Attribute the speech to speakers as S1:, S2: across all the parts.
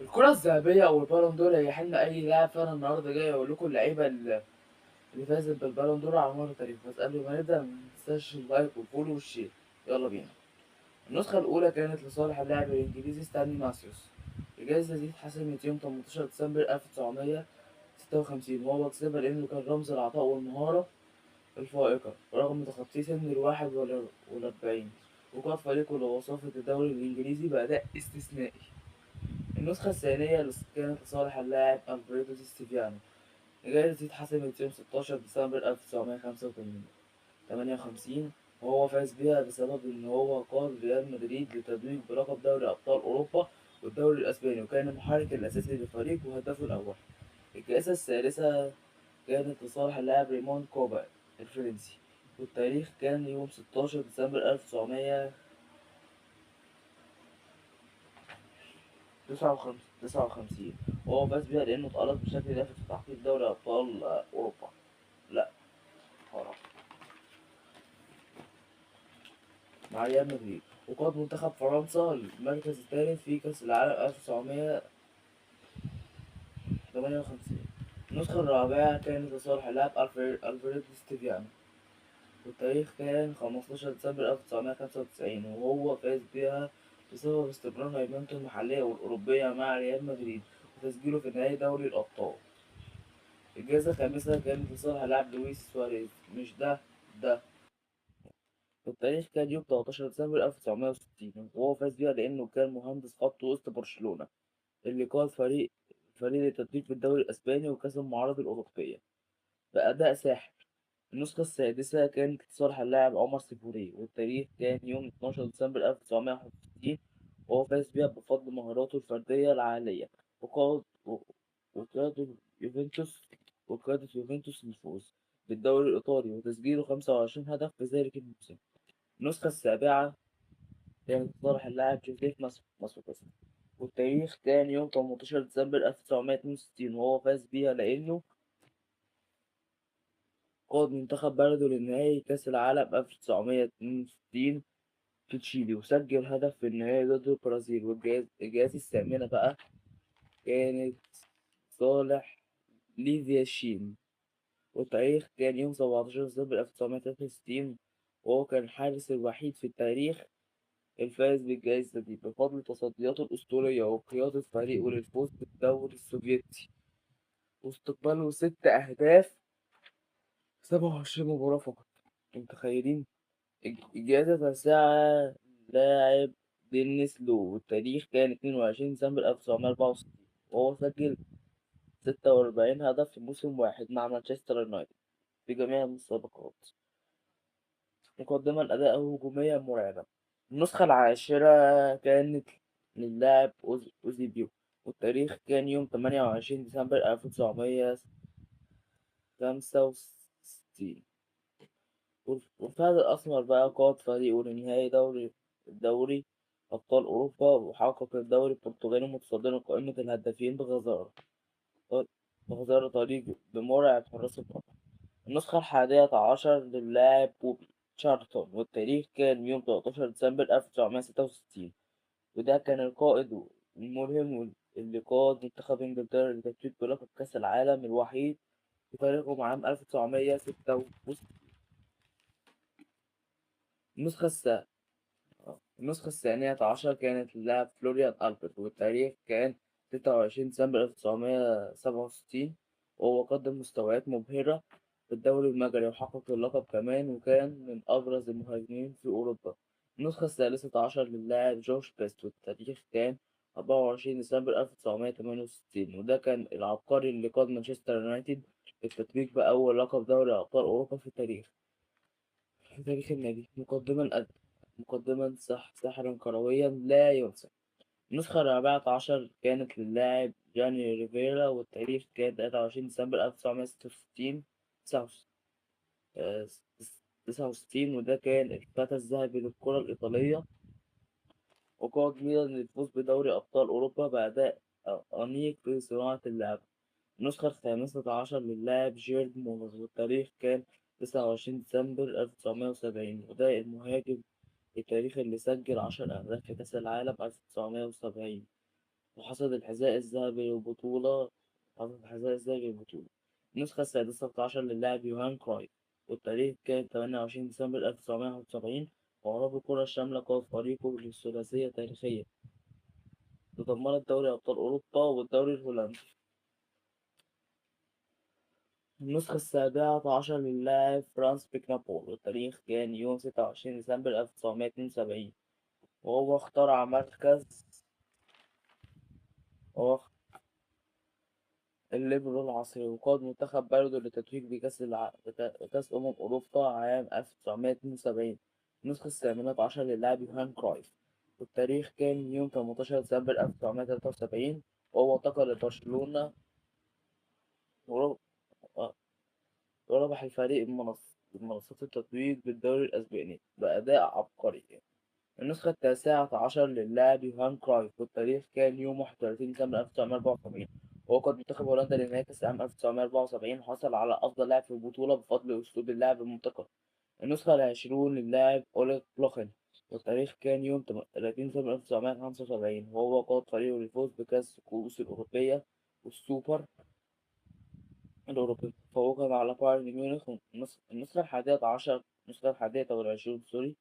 S1: الكرة الذهبية أو البالون دور هي حلم أي لاعب. فأنا النهاردة جاي أقول لكم اللعيبة اللي فازت بالبالون دور على مر التاريخ. بس قبل ما نبدأ مننساش اللايك والفولو والشير. يلا بينا. النسخة الأولى كانت لصالح اللاعب الإنجليزي ستانلي ماسيوس. الجائزة دي اتحسمت يوم 18 ديسمبر 1956، وهو كسبها لأنه كان رمز العطاء والمهارة الفائقة رغم تخطيه سن ال41، وقاد فريقه لوصافة الدوري الإنجليزي بأداء استثنائي. النسخة الثانية كانت لصالح اللاعب ألفريدو دي ستيفانو. الجائزة دي اتحسمت يوم 16 ديسمبر 1958، وهو فاز بيها بسبب إن هو قاد ريال مدريد للتتويج بلقب دوري أبطال أوروبا والدوري الأسباني، وكان المحرك الأساسي للفريق وهدافه الأول. الجائزة الثالثة كانت لصالح اللاعب ريمون كوبا الفرنسي، والتاريخ كان يوم 16 ديسمبر 1959، وهو فاز بيها لأنه اتألق بشكل دافع في تحقيق دوري أبطال أوروبا. لا، خلاص، مع ريال مدريد. وقاد منتخب فرنسا المركز الثالث في كأس العالم 1958. النسخة الرابعة كانت لصالح اللاعب ألفريدو ستيفيانو، والتاريخ كان 15 ديسمبر 1995، وهو فاز بها بسبب استمرار هيمنته المحلية والأوروبية مع ريال مدريد وتسجيله في نهائي دوري الأبطال. الجائزة الخامسة كانت لصالح اللاعب لويس سواريز. مش ده. التاريخ كان يوم 13 ديسمبر 1960، وهو فاز بيها لأنه كان مهندس خط وسط برشلونة اللي قاد فريق التتويج في الدوري الأسباني وكأس المعارض الأوروبية بأداء ساحر. النسخة السادسة كانت لصالح اللاعب عمر سيفوري، والتاريخ كان يوم 12 ديسمبر 1961، وهو فاز بيها بفضل مهاراته الفردية العالية وقاد وقاد يوفنتوس وقادة يوفنتوس للفوز بالدوري الإيطالي وتسجيله 25 هدف في ذلك الموسم. النسخة السابعة كانت لصالح اللاعب جوزيف ماسوكاس، والتاريخ كان يوم 18 ديسمبر 1962، وهو فاز بيها لأنه قاد منتخب بلده لنهائي كأس العالم 1962 في تشيلي، وسجل هدف في النهائي ضد البرازيل. الجائزة الثامنة بقى كانت صالح ليفيا شين، والتاريخ كان يوم 17 ديسمبر 1963، وهو كان الحارس الوحيد في التاريخ الفائز بالجائزة دي بفضل تصدياته الأسطورية وقيادة فريقه للفوز بالدوري السوفيتي واستقباله 6 أهداف في 27 مباراة فقط. انتوا متخيلين؟ الجائزة التاسعة لاعب دينيس لو، والتاريخ كان 22 ديسمبر 1964، وهو سجل 46 هدف في موسم واحد مع مانشستر يونايتد في جميع المسابقات، مقدما أداءه هجوميا مرعبا. النسخة العاشرة كانت للاعب أوزيبيو، والتاريخ كان يوم 28 ديسمبر 1965. والفهد الأسمر بقى قاد فريقه لنهائي دوري أبطال أوروبا، وحقق الدوري البرتغالي متصدرا قائمة الهدافين بغزارة طريق بمرعب حراس المرمى. النسخة الحادية عشر للاعب بوبي تشارلتون، والتاريخ كان يوم 13 ديسمبر 1966، وده كان القائد الملهم اللي قاد منتخب إنجلترا لتتويج بلقب كأس العالم الوحيد في تاريخهم عام 1966. النسخة الس... النسخة الثانية عشر كانت للاعب فلوريان ألبرت، والتاريخ كان 26 ديسمبر 1967، وهو قدم مستويات مبهرة في الدوري المجري وحقق اللقب كمان، وكان من أبرز المهاجمين في أوروبا. النسخة الثالثة عشر للاعب جورج بيست، والتاريخ كان 24 ديسمبر 1968، وده كان العبقري اللي قاد مانشستر يونايتد للتتويج بأول لقب دوري أبطال أوروبا في تاريخ النادي، مقدما ساحرا كرويا لا ينسى. النسخة الرابعة عشر كانت للاعب جاني ريفيرا، والتاريخ كان 23 ديسمبر 1966. 69، وده كان الفتى الذهبي للكرة الإيطالية، وقاد ميلان للفوز بدوري أبطال أوروبا بأداء أنيق في صناعة اللعب. النسخة الخامسة عشر للاعب جيرد مولر، والتاريخ كان 29 ديسمبر 1970، وده المهاجم التاريخي اللي سجل 10 أهداف في كأس العالم 1970. وحصد الحذاء الذهبي للبطولة. حصد الحذاء الذهبي للبطولة. النسخة السادسة عشر للاعب يوهان كرايف، والتاريخ كان 28 ديسمبر 1971. وأعرب الكرة الشاملة قاد فريقه للثلاثية التاريخية، تضمنت دوري أبطال أوروبا والدوري الهولندي. النسخة السابعة عشر للاعب فرانس بيكنابول، والتاريخ كان يوم 26 ديسمبر 1972. وهو اخترع مركز هو الليبرو العصري، وقاد منتخب بلده للتتويج بكأس أوروبا عام 1972. النسخة الثامنة عشر للاعب يوهان كرايف، والتاريخ كان يوم 18 ديسمبر 1973. وهو انتقل لبرشلونة وربح وربح الفريق منصات التتويج بالدوري الأسباني بأداء عبقري. النسخة التاسعة عشر للاعب يوهان كرايف، والتاريخ كان يوم 31 ديسمبر 1974. وقد منتخب هولندا لنهاية كأس العالم 1974 حصل على أفضل لاعب في البطولة بفضل أسلوب اللعب المبتكر. النسخة العشرون للاعب أوليغ بلوخين، والتاريخ كان يوم 30 ديسمبر 1975. وهو قاد فريقه للفوز بكأس الكؤوس الأوروبية والسوبر الأوروبي، تفوقا على بايرن ميونخ. النسخة الحادية والعشرون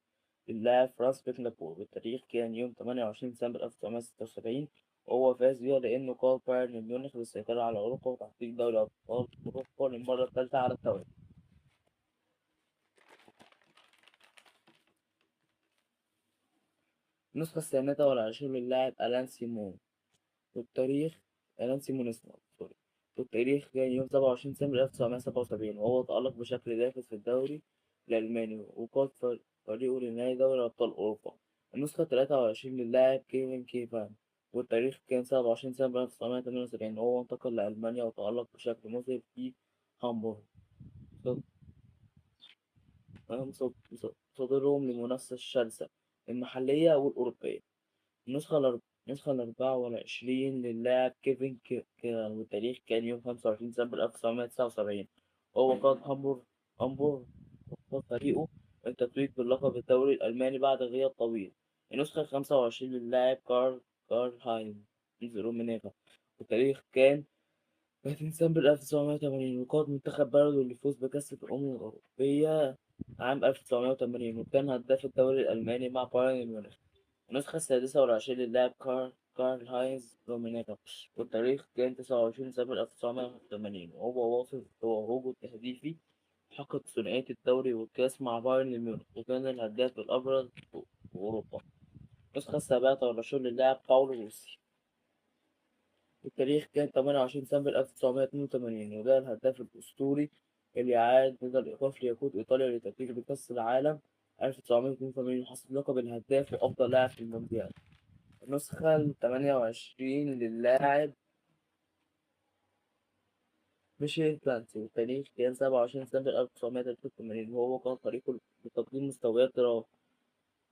S1: للاعب فرانس بيكنابور، والتاريخ كان يوم 28 ديسمبر 1976. وهو فاز بيها لأنه قاد بايرن ميونخ للسيطرة على أوروبا وتحقيق دوري أبطال أوروبا للمرة الثالثة على التوالي. النسخة الثامنة والعشرون للاعب ألان سيمون، والتاريخ ألان سيمون اسمه سوري والتاريخ كان يوم 27 ديسمبر 1977. وهو تألق بشكل نافذ في الدوري الألماني، وقاد فريقه لنهائي دوري أبطال أوروبا. النسخة 23 للاعب كيفن كيفان، والتاريخ كان 27 ديسمبر 1978. وهو انتقل لألمانيا وتألق بشكل مذهل في هامبورغ، صدرهم للمنافسة الشرسة المحلية والأوروبية. النسخة الأربعة والعشرين للاعب كيفن كيران، والتاريخ كان يوم 25 ديسمبر 1979. وهو قاد هامبورغ وقاد فريقه التتويج باللقب الدوري الألماني بعد غياب طويل. النسخة الخمسة وعشرين للاعب كارل هاينز رومينيغا، والتاريخ كان 30 ديسمبر 1980. وقاد منتخب بلده للفوز بكأس الأمم الأوروبية عام 1980، وكان هداف الدوري الألماني مع بايرن ميونخ. النسخة السادسة والعشرين للاعب كارل هاينز رومينيغا، والتاريخ كان 29 ديسمبر 1980. وهو واصل توهجه التهديفي، حقق ثنائية الدوري والكأس مع بايرن ميونخ، وكان الهداف الأبرز في أوروبا. النسخة السابعة والعشرين للاعب باولو روسي، التاريخ كان 28 ديسمبر 1982. وده الهداف الأسطوري اللي عاد من الإيقاف ليقود إيطاليا لتتويج بكأس العالم 1982، وحصد لقب الهداف وأفضل لاعب في المونديال. النسخة ال28 للاعب ميشيل بلاتي، والتاريخ كان 27 ديسمبر 1983. وهو كان طريقه لتقديم مستويات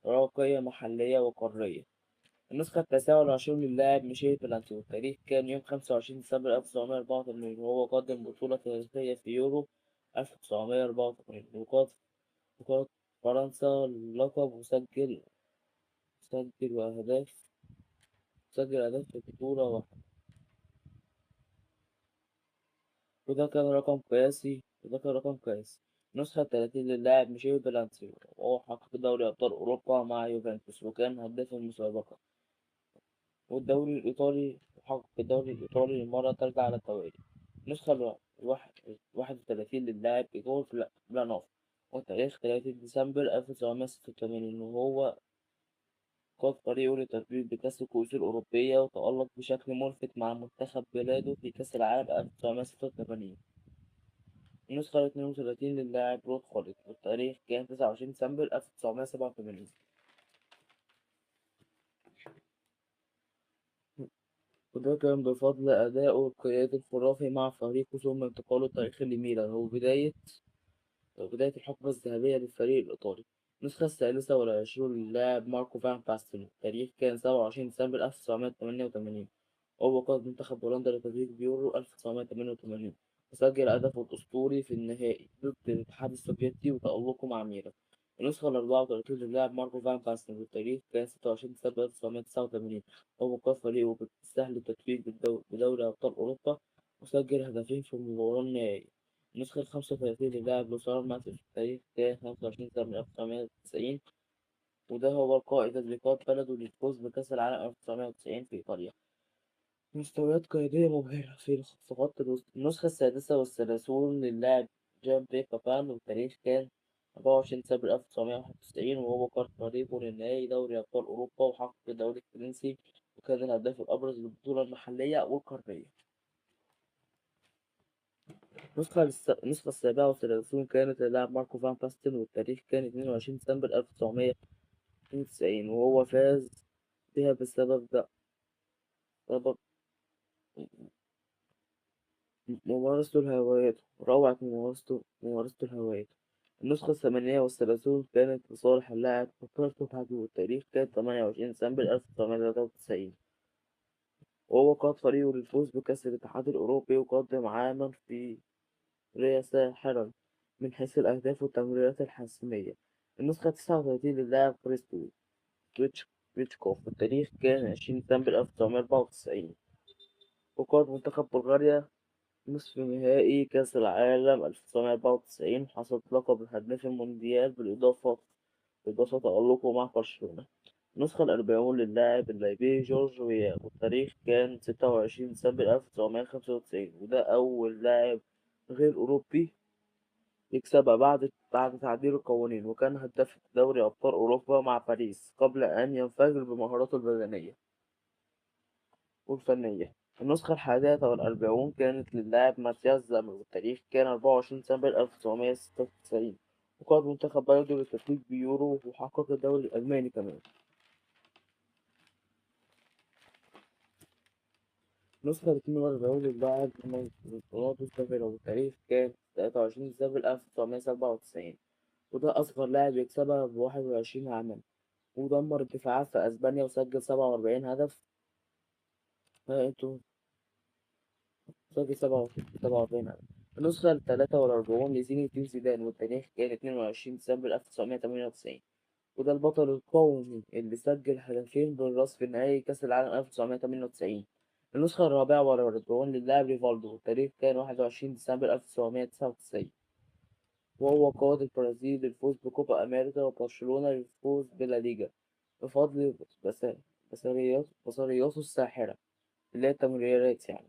S1: راقية محلية وقارية. النسخة التاسعة والعشرون للاعب ميشيل بلاتي، والتاريخ كان يوم 25 ديسمبر 1984. وهو قدم بطولة تاريخية في يورو 1984. وقاد فرنسا اللقب، سجل أهداف في البطولة. وده كان رقم قياسي. النسخة التلاتين للاعب ميشيل بلانسي، وهو حقق دوري أبطال أوروبا مع يوفنتوس، وكان هداف المسابقة. وحقق الدوري الإيطالي للمرة الثالثة على التوالي. النسخة واحد وتلاتين للاعب إيجور بلانوف، وتاريخ 30 ديسمبر 1986. وهو قاد فريقه للتتويج بكأس الكؤوس الأوروبية، وتألق بشكل ملفت مع منتخب بلاده في كأس العالم 1986. النسخة الاتنين وتلاتين للاعب رود خالد، والتاريخ كان 29 ديسمبر 1987. وده كان بفضل أدائه القيادي الخرافي مع فريقه ثم انتقاله التاريخي لميلان، وبداية الحقبة الذهبية للفريق الإيطالي. النسخة الثالثة والعشرون للاعب ماركو فان باستن، التاريخ كان 27 ديسمبر 1988. وهو قاد منتخب هولندا لتتويج بيورو 1988، وسجل هدفه الأسطوري في النهائي ضد الاتحاد السوفيتي وتألقه مع ميلان. النسخة ال34 للاعب ماركو فان باستن، والتاريخ كان 26 ديسمبر 1989. هو قاد فريقه بالسهل التتويج بدوري أبطال أوروبا، وسجل هدفين في المباراة النهائية. النسخة ال35 للاعب لوسارو مارتينيز، في التاريخ كان 25 ديسمبر 1990، وده هو القائد تدريبات بلده للفوز بكأس العالم 1990 في إيطاليا. مستويات قيادية مبهرة في خط الوسط. النسخة السادسة والثلاثون للاعب جان بيكا بان، والتاريخ كان 24 ديسمبر 1991، وهو قاد فريقه لنهائي دوري أبطال أوروبا وحقق الدوري الفرنسي، وكان الهداف الأبرز للبطولة المحلية والقارية. النسخة السابعة والثلاثون كانت للاعب ماركو فان باستن، والتاريخ كان 22 ديسمبر 1992، وهو فاز بها بسبب ممارسته لهوايته، روعة ممارسته لهوايته. النسخة الثمانية والثلاثون كانت لصالح اللاعب روبرتو باجيو، والتاريخ كان 28 ديسمبر 1993، وهو قاد فريقه للفوز بكأس الاتحاد الأوروبي، وقدم عاما في ريا ساحرا من حيث الأهداف والتمريرات الحاسمية. النسخة 39 للاعب كريستو ريتشكوف، والتاريخ كان 20 ديسمبر 1994، وقاد منتخب بلغاريا نصف نهائي كأس العالم 1994، وحصد لقب الهداف المونديال بالإضافة تألقه مع برشلونة. النسخة الأربعون للاعب اللايبيري جورج ويا، والتاريخ كان 26 ديسمبر 1995، وده أول لاعب غير أوروبي يكسبها بعد تعديل القوانين، وكان هداف دوري أبطال أوروبا مع باريس قبل أن ينفجر بمهاراته البدنية والفنية. النسخة الحادية والأربعون كانت للاعب ماتياس زامر، والتاريخ كان 24 ديسمبر 1996، وقاد منتخب بلده للتتويج بيورو وحقق الدوري الألماني كمان. النسخة الاتنين والأربعون للاعب رونالدو الظاهرة، والتاريخ كان 23 ديسمبر 1997، وده أصغر لاعب يكسبها ب21 عاما، ودمر الدفاعات في أسبانيا وسجل 47 هدف. انتوا سجل 47 هدف. النسخة التلاتة والأربعون لزين الدين زيدان، والتاريخ كان 22 ديسمبر 1998، وده البطل القومي اللي سجل هدفين بالراس في نهائي كأس العالم 1998. النسخة الرابعة والأربعون للاعب ريفالدو، والتاريخ كان 21 ديسمبر 1999، وهو قاد البرازيل للفوز بكوبا أمريكا وبرشلونة للفوز بلا ليجا بفضل بصرياته الساحرة، اللي هي التمريرات يعني،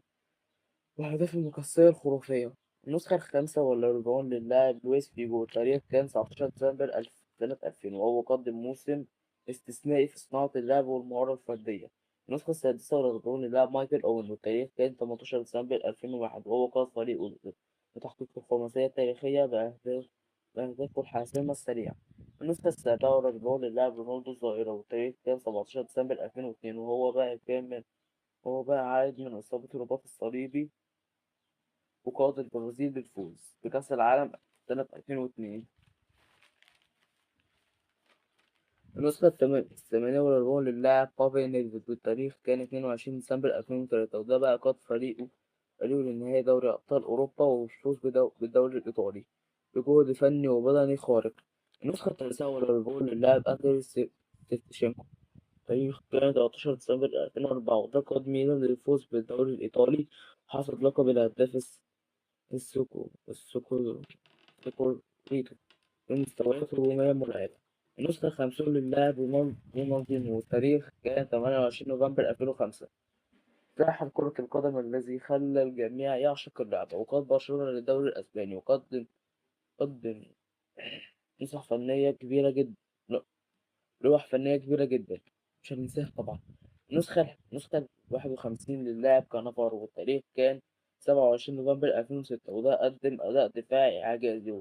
S1: وأهدافه المقصية الخرافية. النسخة الخامسة والأربعون للاعب لويس فيجو، التاريخ كان 19 ديسمبر سنة 2000، وهو قدم موسم استثنائي في صناعة اللعب والمهارة الفردية. النسخة السادسة والأربعون للاعب مايكل أوين، والتاريخ كان 18 ديسمبر 2001، وهو قاد فريقه لتحقيق الخماسية التاريخية بأهدافه الحاسمة السريعة. النسخة السابعة والأربعون للاعب رونالدو الظاهرة، والتاريخ كان 17 ديسمبر 2002، وهو بقى عائد من إصابة الرباط الصليبي، وقاد البرازيل للفوز بكأس العالم سنة 2002. النسخة الثمانية والأربعون للاعب بافي نيدفيد، والتاريخ كان 22 ديسمبر 2003، وده بقى قاد فريقه لنهائي دوري أبطال أوروبا والفوز بالدوري الإيطالي بجهد فني وبدني خارق. النسخة التاسعة والأربعون للاعب أندري سيفتشينكو، التاريخ كان 13 ديسمبر 2004، وده قاد ميلان للفوز بالدوري الإيطالي، وحصد لقب الهداف السكو السكو سكوريتو من مستويات هجومية مرعبة. النسخة الخامسون للاعب رونالدينيو، والتاريخ كان 28 نوفمبر 2005، ساحر كرة القدم الذي خلى الجميع يعشق اللعبة، وقاد برشلونة للدوري الأسباني، قدم نسخ فنية كبيرة جدا لوح فنية كبيرة جدا مش هننساها طبعا. نسخة 51 للاعب كانافارو، والتاريخ كان 27 نوفمبر 2006، وده قدم أداء دفاعي إعجازي،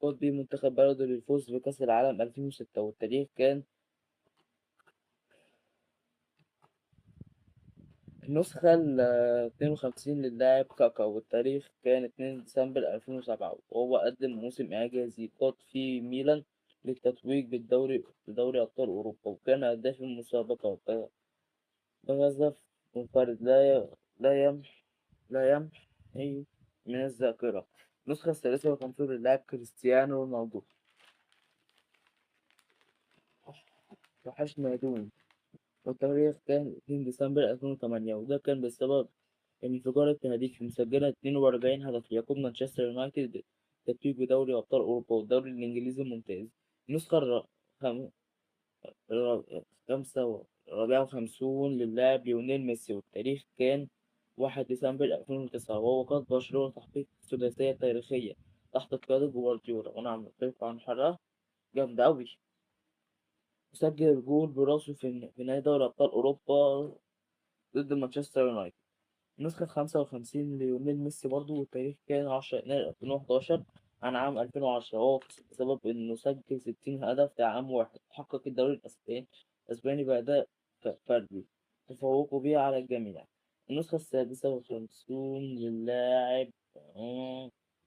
S1: قاد بيه منتخب بلده للفوز بكأس العالم 2006، والتاريخ كان النسخة 52 للاعب كاكا، والتاريخ كان 2 ديسمبر 2007، وهو قدم موسم إعجازي قاد فيه ميلان للتتويج بدوري أبطال أوروبا، وكان هداف المسابقة بهدف منفرد لا يمحي من الذاكرة. النسخة الثالثة والخمسون للاعب كريستيانو رونالدو، وحشني يا دون. والتاريخ كان 2 ديسمبر 2008، وده كان بسبب انفجار التهديف، مسجلة 42 هدف ليقود مانشستر يونايتد تتويج بدوري أبطال أوروبا والدوري الإنجليزي الممتاز. النسخة خم... 54 للاعب ليونيل ميسي، والتاريخ كان 1 ديسمبر 2009، وهو قاد برشلونة تحقيق الثلاثية التاريخية تحت قيادة جوارديولا. ونعم نتفق عن حلقة جامدة أوي. سجل الجول براسه في نهائي دوري أبطال أوروبا ضد مانشستر يونايتد. النسخة 55 ليونيل ميسي برضو، والتاريخ كان 10 يناير 2011 عن عام 2010، وهو كسب بسبب إنه سجل 60 هدف في عام واحد، حقق الدوري الأسباني بأداء فردي تفوقوا به على الجميع. النسخة السادسة والخمسون للاعب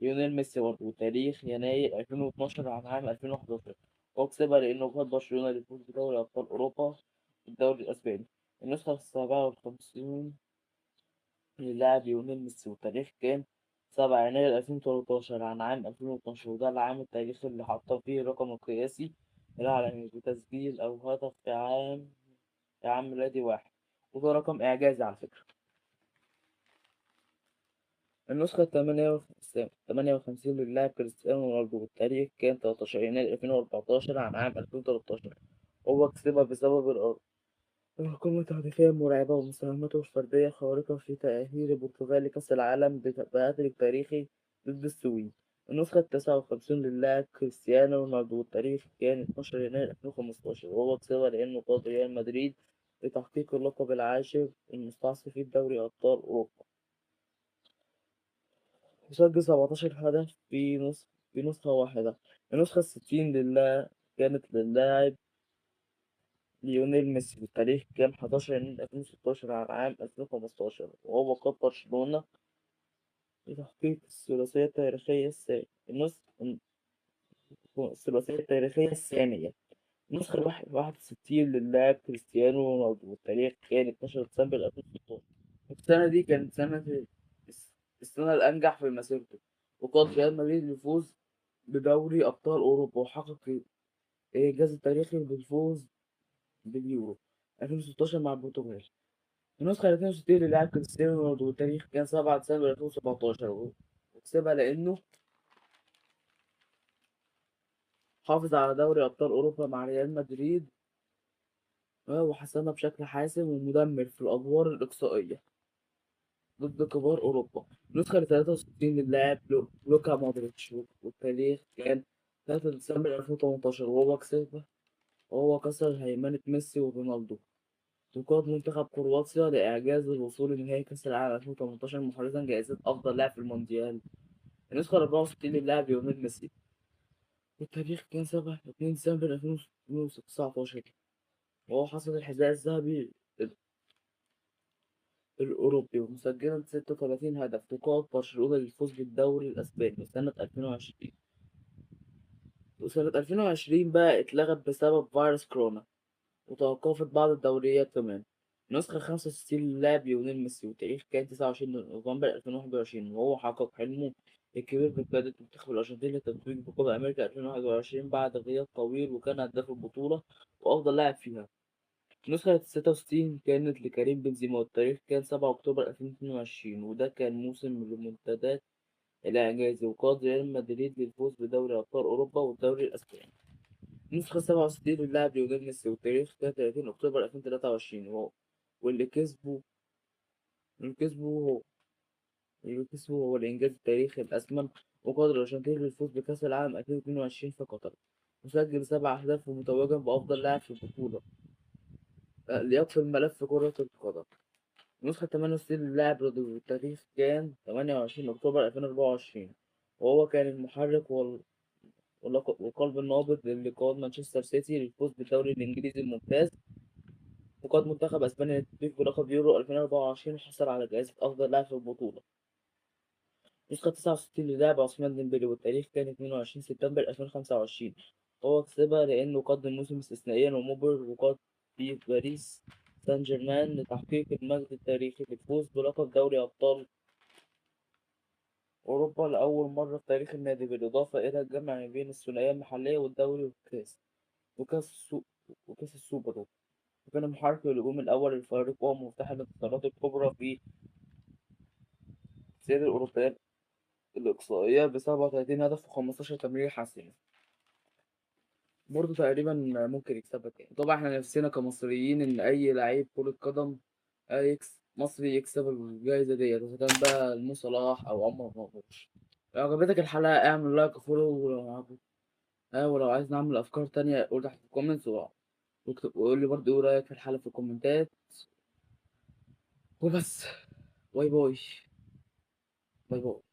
S1: ليونيل ميسي برضو، وتاريخ يناير 2012 عن عام 2011، وهو كسبها لأنه قاد برشلونة للفوز بدوري أبطال أوروبا والدوري الأسباني. النسخة السابعة والخمسون للاعب ليونيل ميسي، والتاريخ كان 7 يناير 2013 عن عام 2012، وده العام التاريخي اللي حطم فيه الرقم القياسي العالمي بتسجيل أو هدف في عام ميلادي واحد، وده رقم إعجازي على فكرة. النسخة 58 للاعب كريستيانو رونالدو، والتاريخ كان 13 يناير 2014 عن عام 2013، هو كسبها بسبب القمة التهديفية مرعبة ومساهمته الفردية خارقة في تأهيل البرتغال لكأس العالم بهاتريك تاريخي ضد السويد. النسخة 59 للاعب كريستيانو رونالدو، والتاريخ كان 12 يناير 2015، وهو كسبها لأنه قاد ريال مدريد لتحقيق اللقب العاشر المستعصي في دوري أبطال أوروبا. وسجل 17 هدف في نسخة واحدة. النسخة 60 كانت للاعب ليونيل ميسي، والتاريخ كان 11 يناير 2016 عن عام 2015، وهو قاد برشلونة لتحقيق الثلاثية التاريخية الثانية. النسخة 61 للاعب كريستيانو رونالدو، والتاريخ كان 12 ديسمبر 2016. السنة دي كانت السنة الأنجح في مسيرته، وقاد ريال مدريد للفوز بدوري أبطال أوروبا، وحقق الإنجاز التاريخي بالفوز باليورو 2016 مع البرتغال. النسخة 62 للاعب كريستيانو رونالدو، والتاريخ كان 7 ديسمبر 2017، وكسبها لأنه حافظ على دوري أبطال أوروبا مع ريال مدريد، وحسمها بشكل حاسم ومدمر في الأدوار الإقصائية ضد كبار أوروبا. النسخة 63 للاعب لوكا مودريتش، والتاريخ كان 3 ديسمبر 2018، وهو كسر هيمنة ميسي ورونالدو، وقاد منتخب كرواتيا لإعجاز الوصول لنهائي كأس العالم 2018، محرزا جائزة أفضل لاعب في المونديال. النسخة 64 للاعب ليونيل ميسي، والتاريخ كان 2 ديسمبر 2019، وهو حصل الحذاء الذهبي الأوروبي، ومسجلا 36 هدف، تقاط برشلونة للفوز بالدوري الأسباني سنة 2020. وسنة 2020 بقى اتلغت بسبب فيروس كورونا، وتوقفت بعض الدوريات كمان. نسخة 65 للاعب ليونيل ميسي، والتاريخ كان 29 نوفمبر 2021، وهو حقق حلمه الكبير بقيادة منتخب الأرجنتين للتتويج بكوبا أمريكا 2021 بعد غياب طويل، وكان هداف البطولة وأفضل لاعب فيها. نسخة 66 كانت لكريم بنزيما، والتاريخ كان 7 أكتوبر 2022، وده كان موسم الريمونتادات الإعجازي، وقاد ريال مدريد للفوز بدوري أبطال أوروبا والدوري الأسباني. نسخة 67 للاعب ليونيل ميسي، والتاريخ كان 30 أكتوبر 2023، واللي كسبه اللي كسبه هو اللي كسبه هو الإنجاز التاريخي الأثمن، وقاد الأرجنتين للفوز بكأس العالم 2022 في قطر، وسجل 7 أهداف ومتوجا بأفضل لاعب في البطولة، ليقفل ملف كرة القدم. نسخة 68 للاعب رودريجو، والتاريخ كان 28 أكتوبر 2024، وهو كان المحرك والقلب النابض اللي قاد مانشستر سيتي للفوز بالدوري الإنجليزي الممتاز، وقاد منتخب أسبانيا للتتويج بلقب يورو 2024، وحصل على جائزة أفضل لاعب في البطولة. نسخة 69 للاعب عثمان ديمبلي، والتاريخ كان 22 سبتمبر 2025، وهو كسبها لأنه قدم موسم استثنائيا ومبهر، وقاد في باريس سان جيرمان لتحقيق المجد التاريخي بالفوز بلقب دوري أبطال أوروبا لأول مرة في تاريخ النادي، بالإضافة إلى الجمع بين الثنائية المحلية والدوري وكأس وكأس السوبر، وكان محرك الهجوم الأول للفريق ومفتاح الانتصارات الكبرى في السير الأوروبية الإقصائية ب37 هدف و15 تمرير حاسمة. برضه تقريبا ممكن يكسبها تاني. طبعا احنا نفسنا كمصريين إن أي لعيب كرة قدم مصري يكسب الجايزة ديت، إذا كان بقى مو صلاح أو عمر مرموش. لو عجبتك الحلقة اعمل لايك وفولو، ولو عايز نعمل أفكار تانية قول تحت في الكومنتس، وقول لي برضه إيه رأيك في الحلقة في الكومنتات. وبس. باي باي. باي باي.